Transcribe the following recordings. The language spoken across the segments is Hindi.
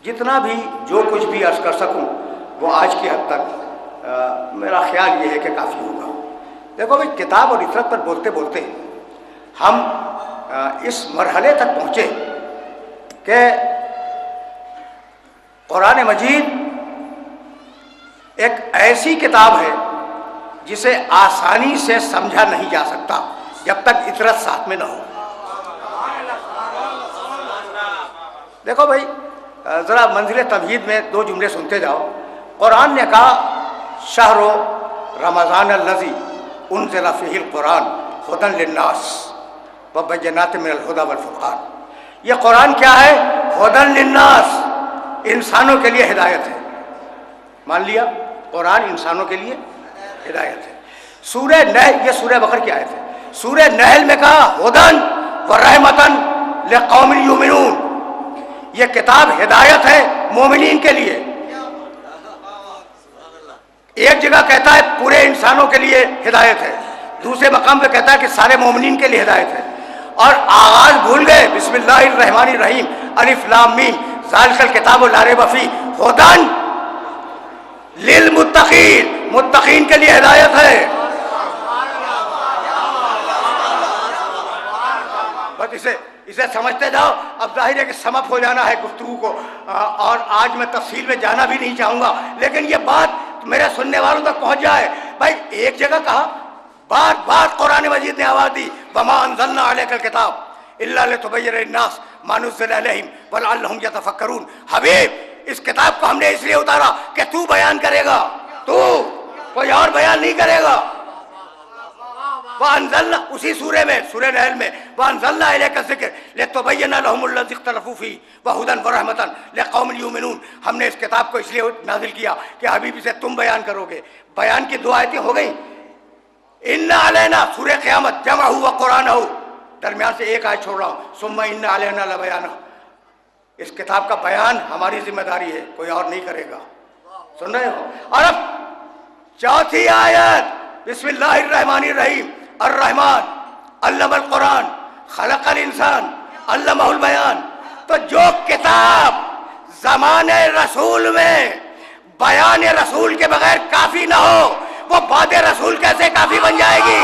जितना भी जो कुछ भी अर्ज कर सकूं वो आज की हद तक मेरा ख्याल ये है कि काफ़ी होगा। देखो भाई, किताब और इतरत पर बोलते बोलते हम इस मरहले तक पहुँचे कि कुरान मजीद एक ऐसी किताब है जिसे आसानी से समझा नहीं जा सकता जब तक इतरत साथ में न हो। देखो भाई, ज़रा मंजिल तमहीद में दो जुमले सुनते जाओ। कुरान ने कहा शहरो रमज़ान अल्लज़ी उनज़िला फ़ीहिल कुरान हुदन लिन्नास व बय्यिनात मिनल हुदा वल फ़ुरक़ान। ये कुरान क्या है? हुदन लिन्नास, इंसानों के लिए हिदायत है। मान लिया, कुरान इंसानों के लिए हिदायत है। सूरह नहल, ये सूरह बकर की आयत है। सूरह नहल में कहा हुदन व रहमतन लिक़ौमिन युमिनून, ये किताब हिदायत है मोमिनीन के लिए। एक जगह कहता है पूरे इंसानों के लिए हिदायत है, दूसरे मकाम पे कहता है कि सारे मोमिनीन के लिए हिदायत है। और आगाज भूल गए, बिस्मिल्लाहिर्रहमानिर्रहीम अलिफ लाम मीम ज़ालिकल किताबु ला रैब फीह हुदन लिल मुत्तकीन, मुत्तकीन के लिए हिदायत है। बस इसे समझते जाओ। अब जाहिर है कि समप हो जाना है गुफ्तगू को, और आज मैं तफसील में जाना भी नहीं चाहूंगा, लेकिन ये बात मेरे सुनने वालों तक पहुंच जाए। भाई, एक जगह कहा, बार बार कुरान मजीद ने आवाज दी वमा अंज़लना अलैकल किताब इल्ला लितुबय्यिना लिन्नास मा नुज़्ज़िला इलैहिम व लअल्लहुम यतफक्करून। हबीब, इस किताब को हमने इसलिए उतारा कि तू बयान करेगा, तू, कोई और बयान नहीं करेगा। वअंज़लना, उसी सूरे में, सूरह नहल में, वअंज़लना इलैका ज़िक्र लितुबय्यिना लहुमुल्लज़ी इख्तलफ़ू फ़ीह व हुदन व रहमतन लिक़ौमिन युमिनून। हमने इस किताब को इसलिए नाज़िल किया कि हबीब इसे तुम बयान करोगे। बयान की दो आयतें हो गई। इन्ना अलैना, सूरह क़यामत, जमअहू व क़ुरानहू, दरमियान से एक आयत छोड़ रहा हूँ, सुम्मा इन्ना अलैना लबयाना। इस किताब का बयान हमारी जिम्मेदारी है, कोई और नहीं करेगा। सुन रहे हो? और अब चौथी आयत, बिस्मिल्लाहिर्रहमानिर्रहीम अर्रहमान अल्लमल कुरान खलक़ल इंसान अल्लमहुल बयान। तो जो किताब ज़माने रसूल में बयान रसूल के बगैर काफी ना हो, वो बाद रसूल कैसे काफी बन जाएगी?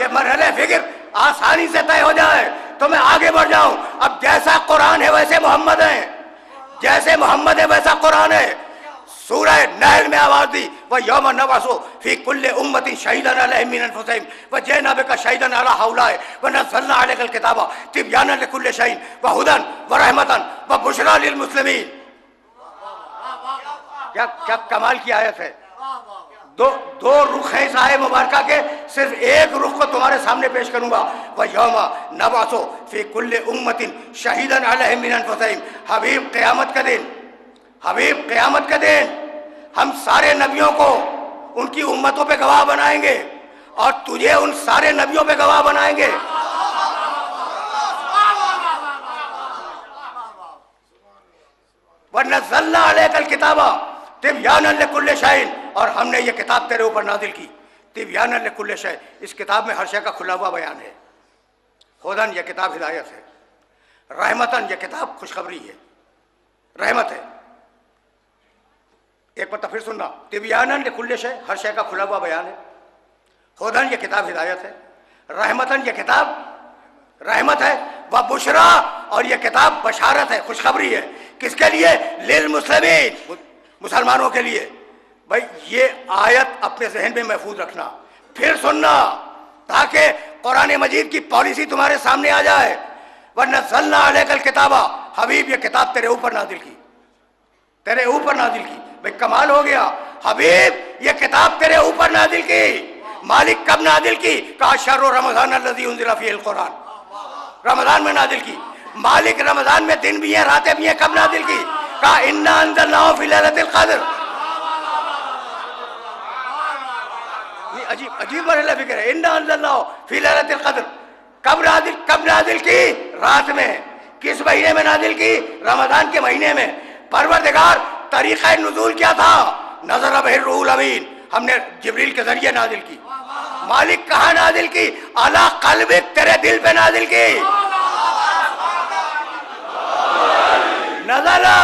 मरहले फिक्र आसानी से तय हो जाए तो मैं आगे बढ़ जाऊं। अब जैसा कुरान है वैसे मोहम्मद है, जैसे मोहम्मद है वैसा कुरान है। सूरह नहल में आवाज दी व यौम नबअसु फी कुल्ली उम्मतिन शहीदन अलैहिम मिन अनफुसिहिम व जिअना बिका शहीदन अला हाउलाए व नज़्ज़लना अलैकल किताबा तिबयानन लिकुल्ली शैइन व हुदन व रहमतन व बुशरा लिल मुस्लिमीन। क्या क्या कमाल की आयत है। दो रुख हैं इस आयत मुबारका के, सिर्फ एक रुख को तुम्हारे सामने पेश करूंगा। व यौमा नबअसु फी कुल्ली उम्मतिन शहीदन अलैहिम मिन अनफुसिहिम। हबीब क़यामत का दिन, हबीब क़यामत का दिन हम सारे नबियों को उनकी उम्मतों पे गवाह बनाएंगे और तुझे उन सारे नबियों पे गवाह बनाएंगे। व नज़्ज़लना अलैकल किताबा तिबयानन लिकुल्ली शैइन, और हमने ये किताब तेरे ऊपर नाजिल की। तिबयानन लिकुल्ली शै, इस किताब में हर शय का खुला हुआ बयान है। हुदन, ये किताब हिदायत है। रहमतन, ये किताब खुशखबरी है, रहमत है। एक पता फिर सुनना, तिबयानन लिकुल्ली शै, हर शय का खुला हुआ बयान है। हुदन, ये किताब हिदायत है। रहमतन, ये किताब रहमत है। व बुशरा, और ये किताब बशारत है, खुशखबरी है। किसके लिए? लिल मुस्लिमीन, मुसलमानों के लिए। भाई, ये आयत अपने जहन में महफूज रखना, फिर सुनना, ताकि कुरान मजीद की पॉलिसी तुम्हारे सामने आ जाए। व नज़्ज़लना अलैकल किताबा, हबीब ये किताब तेरे ऊपर नाजिल की, तेरे ऊपर नाजिल की। भाई कमाल हो गया। हबीब ये किताब तेरे ऊपर नाजिल की। मालिक कब नाजिल की? कहा शहर रमज़ान अल्लज़ी उन्ज़िला फ़ीहिल कुरान, रमज़ान में नाजिल की। मालिक रमज़ान में दिन भी हैं रातें भी हैं, कब नाजिल की? कहा इन्ना अंज़लनाहु फ़ी लैलतिल क़द्र। अजीब अजीब मरहला फिक्र है। इन्ना अंज़लनाहु फी लैलतिल क़द्र, कब नाजिल की? रात में। किस महीने में नाजिल की? रमजान के महीने में। परवरदिगार तरीक़ा नुज़ूल क्या था? नज़र बिही रूहुल अमीन, हमने जिब्रील के जरिए नाजिल की। मालिक कहाँ नाजिल की? अला क़ल्बिक, तेरे दिल पे नाजिल की। नज़ला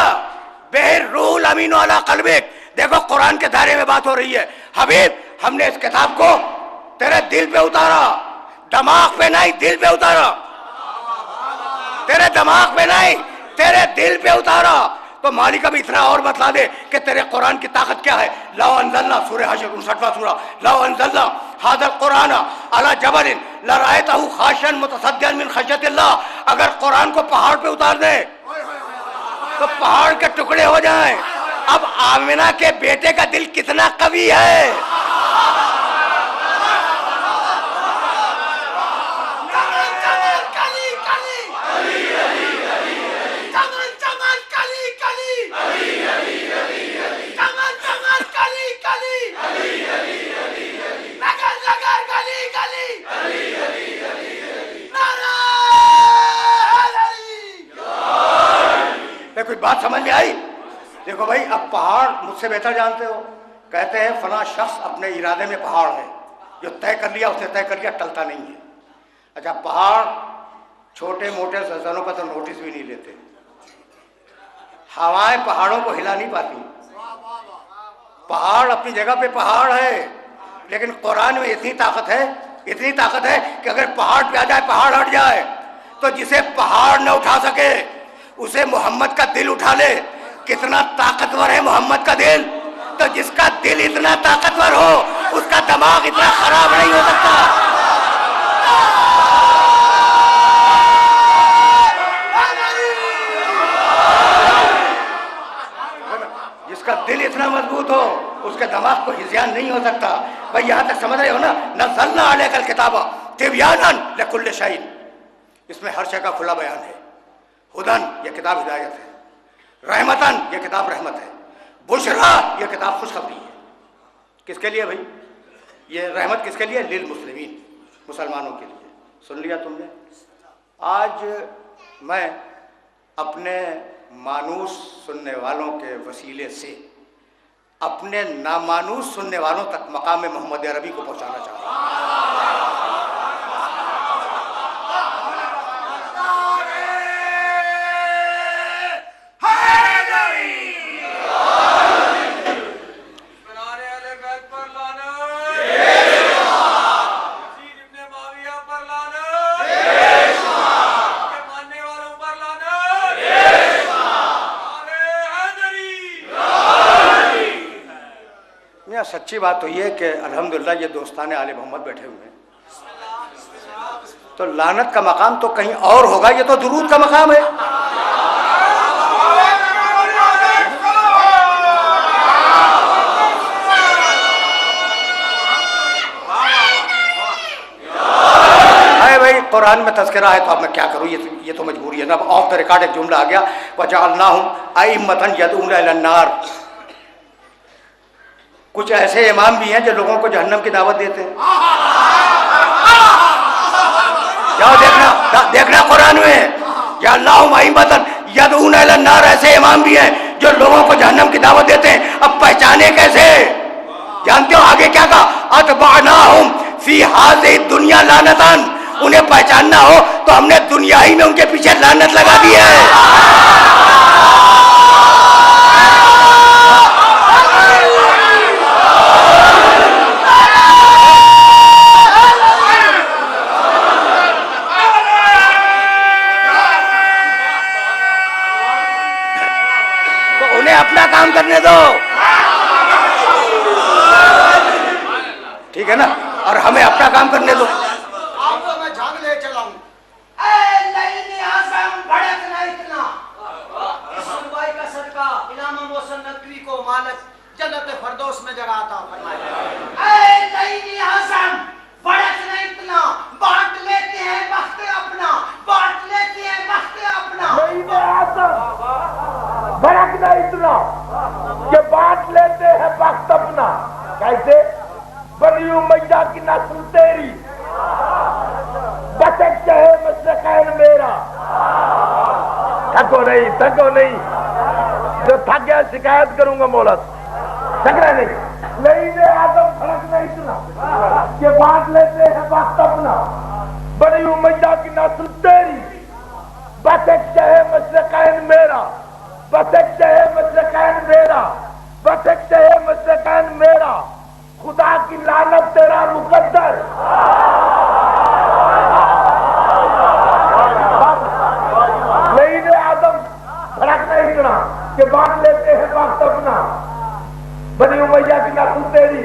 बिही रूहुल अमीन अला क़ल्बिक। देखो कुरान के दायरे में बात हो रही है। हबीब, हमने इस किताब को तेरे दिल पे उतारा, दिमाग पे नहीं, दिल पे उतारा। तेरे दिमाग पे नहीं, तेरे दिल पे उतारा। तो मालिक अब इतना और बतला दे कि तेरे कुरान की ताकत क्या है। लौ अंज़लना, सूरह हश्र 59वां सूरा, लौ अंज़लना हाज़ल कुरान अला जबलिन लरअयतहु खाशिअन मुतसद्दिअन मिन खश्यतिल्लाह। अगर कुरान को पहाड़ पे उतार दे तो पहाड़ के टुकड़े हो जाएं। अब आमिना के बेटे का दिल कितना कवी है। कोई बात समझ में आई? देखो भाई, अब पहाड़ मुझसे बेहतर जानते हो। कहते हैं फला शख्स अपने इरादे में पहाड़ है, जो तय कर लिया उसने तय कर लिया, टलता नहीं है। अच्छा, पहाड़ छोटे मोटे ज़लज़लों का तो नोटिस भी नहीं लेते। हवाएं पहाड़ों को हिला नहीं पाती। पहाड़ अपनी जगह पे पहाड़ है, लेकिन कुरान में इतनी ताकत है कि अगर पहाड़ पे आ जाए, पहाड़ हट जाए, तो जिसे पहाड़ न उठा सके उसे मोहम्मद का दिल उठा ले। कितना ताकतवर है मोहम्मद का दिल। तो जिसका दिल इतना ताकतवर हो, उसका दिमाग इतना खराब नहीं हो सकता। जिसका दिल इतना मजबूत हो, उसके दिमाग को हिज़यान नहीं हो सकता। भाई यहां तक समझ रहे हो ना? नज़्ज़लना अलैकल किताब तिबयानन लिकुल्लि शैइन, इसमें हर शय का खुला बयान है। हुदन, यह किताब हिदायत है। रहमतन, यह किताब रहमत है। बुशरा, यह किताब खुशखबरी है। किसके लिए भाई? ये रहमत किसके लिए? लिल मुस्लिमीन, मुसलमानों के लिए। सुन लिया तुमने? आज मैं अपने मानूस सुनने वालों के वसीले से अपने नामानूस सुनने वालों तक मकाम मोहम्मद अरबी को पहुंचाना चाहता हूँ। सच्ची बात तो ये कि अल्हम्दुलिल्लाह ये दोस्ताने आले मोहम्मद बैठे हुए हैं, तो लानत का मकाम तो कहीं और होगा, ये तो दुरूद का मकाम है। अरे भाई, कुरान में तज़किरा है तो अब मैं क्या करूँ, ये तो मजबूरी है ना। अब ऑफ द रिकॉर्ड एक जुमला आ गया, वजअलनाहुम अइम्मतन यदऊना इलन नार। कुछ ऐसे इमाम भी हैं जो लोगों को जहन्नम की दावत देते हैं। जाओ देखना कुरान में, या अल्लाहुम अइम्मतन यदऊना इलन नार, ऐसे इमाम भी हैं जो लोगों को जहन्नम की दावत देते हैं। अब पहचाने कैसे? जानते हो आगे क्या कहा? अतबअनाहुम फी हाज़िहि दुनिया लानतन। उन्हें पहचानना हो तो हमने दुनिया ही में उनके पीछे लानत लगा दी है। अपना काम करने दो, ठीक है ना, और हमें अपना काम करने दो। आपको मैं झाग ले चलाऊं। भड़कना इतना, इस सुनवाई का सदका इमाम मोहसिन नकवी को मालिक जन्नत फरदौस में जगह अता फरमाए। ऐ लईनी हसन, भड़कना इतना, बांट लेते हैं वक्त अपना, बांट लेते हैं वक्त अपना। लईनी हसन, भड़कना इतना कि बांट लेते हैं वक्त अपना। कैसे? बनी उमैया थको नहीं, थको नहीं, जो थक गया शिकायत करूंगा मोहलत, थक रहा नहीं। लेकिन आदम फर्क नहीं इतना कि बांट लेते हैं वक्त अपना। बड़ी उमैया की नस्ल तेरी, बस एक शहे मशरकैन मेरा, बस एक शहे मशरकैन मेरा, बस एक शहे मशरकैन मेरा, खुदा की लानत तेरा मुकद्दर। लेकिन आदम फर्क नहीं इतना कि बांट लेते हैं वक्त अपना। बनी उमैया की नस्ल तेरी,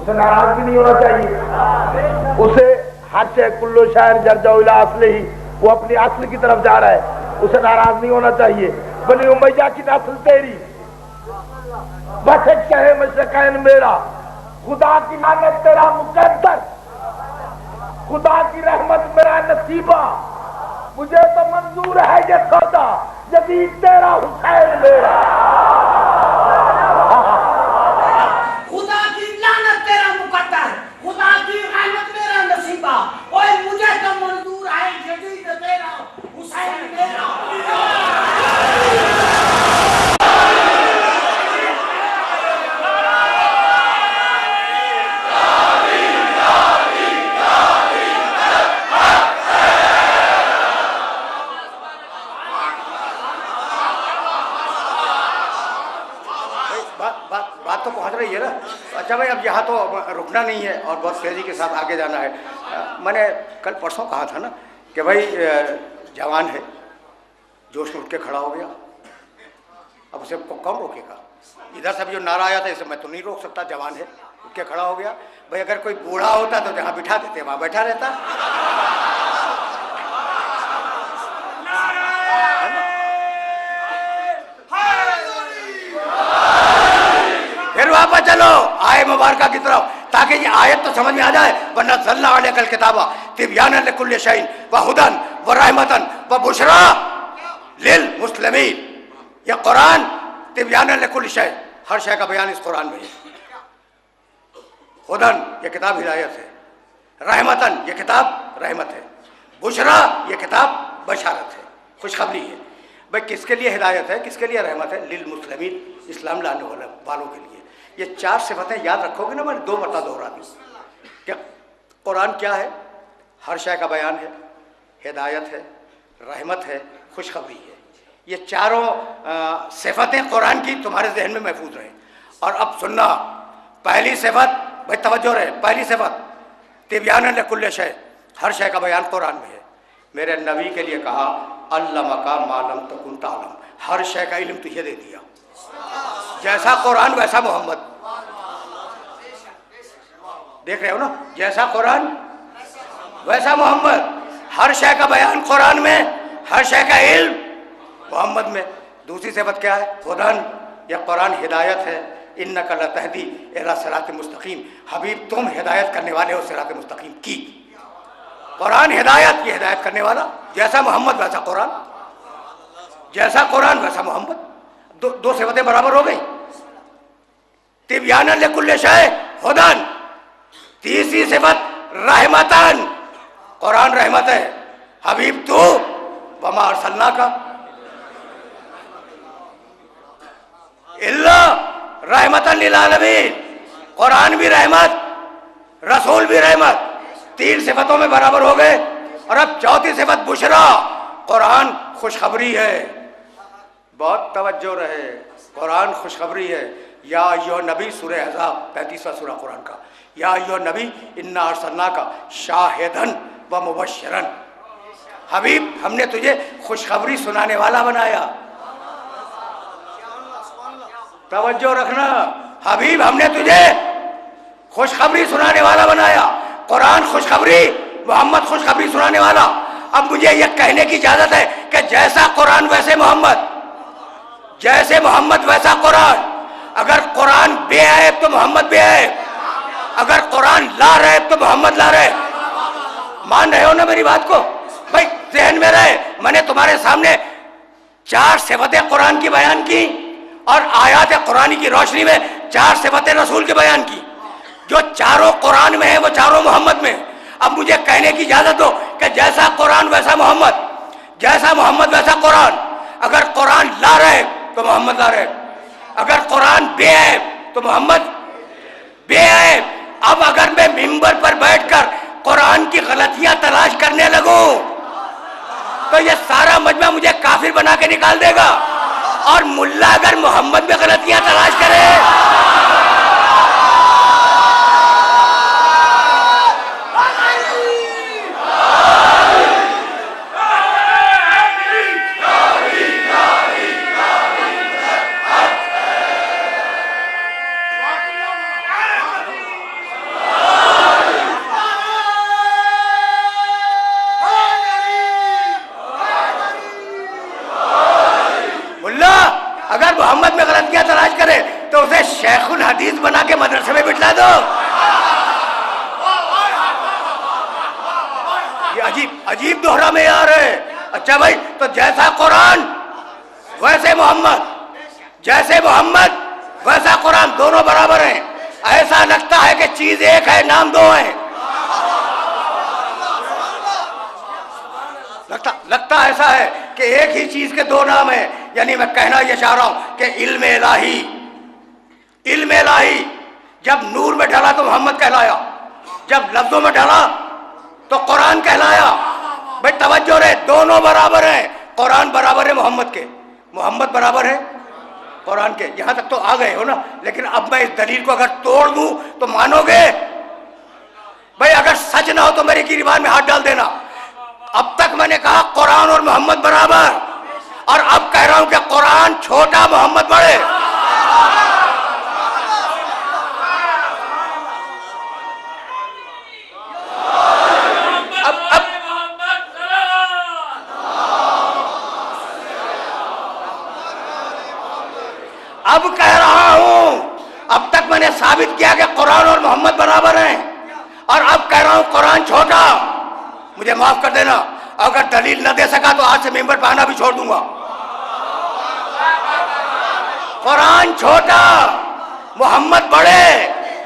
उसे नाराज भी नहीं होना चाहिए। उसे हर शे कुल्लो शायर जर्जा इला असले ही, वो अपनी असल की तरफ जा रहा है, उसे नाराज नहीं होना चाहिए। बनी उमैया की नस्ल तेरी, बस एक शहे मशरकैन मेरा, खुदा की लानत तेरा मुकद्दर, खुदा की रहमत मेरा नसीबा। मुझे तो मंजूर है ये सौदा, यदीद तेरा हुसैन मेरा। खुदा की लानत तेरा मुकद्दर, खुदा की रहमत मेरा नसीबा। ओए मुझे तो मंजूर है यदीद तेरा हुसैन मेरा। बात तो पहुंच रही है ना। अच्छा भाई, अब यहाँ तो रुकना नहीं है और बहुत तेजी के साथ आगे जाना है। मैंने कल परसों कहा था ना कि भाई जवान है, जोश में उठ के खड़ा हो गया, अब उसे कौन रोकेगा। इधर से भी जो नारा आया था इसे मैं तो नहीं रोक सकता, जवान है उठ के खड़ा हो गया। भाई अगर कोई बूढ़ा होता तो जहाँ बिठा देते वहाँ बैठा रहता। फिर वापस चलो आए मुबारका की तरफ, ताकि ये आयत तो समझ में आ जाए। वरना ज़ल्ला अलैकल किताबा तिब्यानन लिकुल्लि शैइन व हुदन व रहमतन व बुशरा लिल मुस्लिमीन। ये कुरान तिब्यानन लिकुल्लि शैइन, हर शय का बयान इस कुरान में है। हुदन ये किताब हिदायत है, रहमतन ये किताब रहमत है, बुशरा ये किताब बशारत है, खुशखबरी है। भाई किसके लिए हिदायत है, किसके लिए रहमत है? लिल मुस्लिमीन, इस्लाम लाने वालों के लिए। ये चार सिफतें याद रखोगे ना, मैंने 2 मरतबा दोहरा दी। क्या कुरान क्या है? हर शय का बयान है, हिदायत है, रहमत है, खुशखबरी है। ये चारों सिफतें कुरान की तुम्हारे जहन में महफूज रहे। और अब सुनना, पहली सिफत, भाई तवज्जो रहे, पहली सिफत तिब्यानन लिकुल्लि शै, हर शय का बयान कुरान में है। मेरे नबी के लिए कहा अल्लमका मा लम तकुन तालम, हर शय का इल्म तुझे दे दिया। जैसा कुरान वैसा मोहम्मद, देख रहे हो ना, जैसा कुरान वैसा मोहम्मद। हर शय का बयान कुरान में, हर शय का इल्म मोहम्मद में। दूसरी सिफत क्या है? खुदान, यह कुरान हिदायत है। इन्नका लतहदी इला सिरातिल मुस्तकीम, हबीब तुम हिदायत करने वाले हो सिरातिल मुस्तकीम की। कुरान हिदायत की, हिदायत करने वाला। जैसा मोहम्मद वैसा कुरान, जैसा कुरान वैसा मोहम्मद। दो सिफतें बराबर हो गई। तिब्यानन लिकुल्लि शै हुदन, तीसरी सिफत रहमतन, कुरान रहमत है, हबीब तू वमा अरसलनाका इल्ला रहमतन लिल आलमीन, कुरान भी रहमत, रसूल भी रहमत। 3 सिफतों में बराबर हो गए। और अब चौथी सिफत बुशरा, कुरान खुशखबरी है। बहुत तवज्जो रहे, कुरान खुशखबरी है। या अय्युहा नबी, सूरह अहज़ाब 35वां सूरा कुरान का। या अय्युहा नबी इन्ना अर्सलनाका शाहिदन व मुबश्शिरन, हबीब हमने तुझे खुशखबरी सुनाने वाला बनाया। तवज्जो रखना, हबीब हमने तुझे खुशखबरी सुनाने वाला बनाया। कुरान खुशखबरी, मोहम्मद खुशखबरी सुनाने वाला। अब मुझे यह कहने की इजाजत है कि जैसा कुरान वैसे मोहम्मद, जैसे मोहम्मद वैसा कुरान। अगर कुरान बेअयब तो मोहम्मद बेअयब, अगर कुरान ला रहे तो मोहम्मद ला रहे। मान रहे हो ना मेरी बात को? भाई जहन में रहे, मैंने तुम्हारे सामने 4 सिफतें कुरान की बयान की और आयात कुरानी की रोशनी में 4 सिफतें रसूल की बयान की। जो चारों कुरान में है वो चारों मोहम्मद में। अब मुझे कहने की इजाजत दो कि जैसा कुरान वैसा मोहम्मद, जैसा मोहम्मद वैसा कुरान। अगर कुरान ला रहे तो मोहम्मद ला रहे, अगर कुरान बेऐब तो मोहम्मद बेऐब। अब अगर मैं मिंबर पर बैठकर कुरान की गलतियां तलाश करने लगूं तो ये सारा मजमा मुझे काफिर बना के निकाल देगा। और मुल्ला अगर मोहम्मद में गलतियां तलाश करे अगर मोहम्मद में गलतियां तलाश करे तो उसे शेखुल हदीस बना के मदरसे में बिठला दो। ये अजीब दोहरा मेयार है। अच्छा भाई, तो जैसा कुरान वैसे मोहम्मद, जैसे मोहम्मद वैसा कुरान, दोनों बराबर हैं। ऐसा लगता है कि चीज एक है नाम दो है। लगता ऐसा है कि एक ही चीज के दो नाम है। यानी मैं कहना यह चाह रहा हूं कि इल्म इलाही जब नूर में ढला तो मोहम्मद कहलाया, जब लफ्जों में ढला तो कुरान कहलाया। भाई तवज्जो रहे, दोनों बराबर हैं। कुरान बराबर है मोहम्मद के, मोहम्मद बराबर है कुरान के। यहां तक तो आ गए हो ना। लेकिन अब मैं इस दलील को अगर तोड़ दूं तो मानोगे? भाई अगर सच ना हो तो मेरी गिरबान में हाथ डाल देना। अब तक मैंने कहा कुरान और मोहम्मद बराबर, और अब कह रहा हूं कि कुरान छोटा मोहम्मद बड़े। अब कह रहा हूं, अब तक मैंने साबित किया कि कुरान और मोहम्मद बराबर हैं, और अब कह रहा हूं कुरान छोटा। मुझे माफ कर देना, अगर दलील न दे सका तो आज से मेंबर पे आना भी छोड़ दूंगा। कुरान छोटा मोहम्मद बड़े।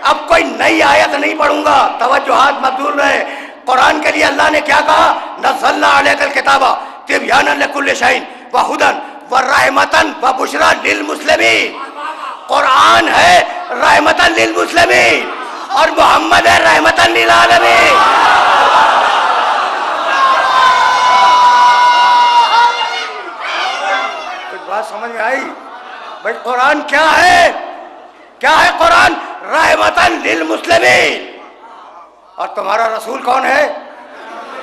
अब कोई नई आयत नहीं पढ़ूंगा, तवज्जुहात मबदूल रहे। कुरान के लिए अल्लाह ने क्या कहा? नज़्ज़लना अलैकल किताबा तिबयानन लिकुल्लि शैइन व हुदन व रहमतन व बुशरा लिल मुस्लिमीन। कुरान है रहमतन लिल मुस्लिमीन और मोहम्मद है रहमतन लिल आलमीन। बात समझ में आई? भाई कुरान क्या है? क्या है कुरान? रहमतन लिल मुस्लिमीन। और तुम्हारा रसूल कौन है?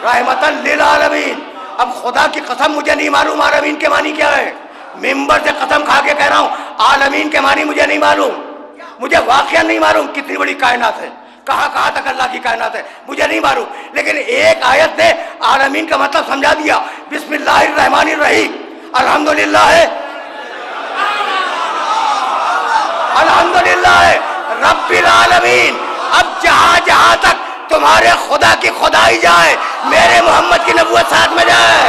रहमतन लिल आलमीन। अब खुदा की कसम मुझे नहीं मालूम आलमीन के मानी क्या है। मिंबर से कसम खा के कह रहा हूं आलमीन के मानी मुझे नहीं मालूम। मुझे वाकया नहीं मालूम कितनी बड़ी कायनात है, कहां कहां तक अल्लाह की कायनात है, मुझे नहीं मालूम। लेकिन एक आयत ने आलमीन का मतलब समझा दिया। बिस्मिल्लाहिर रहमानिर रहीम अल्हम्दुलिल्लाह अल्हम्दुलिल्लाह रब्बिल आलमीन। अब जहां जहां तक तुम्हारे खुदा की खुदाई जाए, मेरे मोहम्मद की नबूवत साथ में जाए।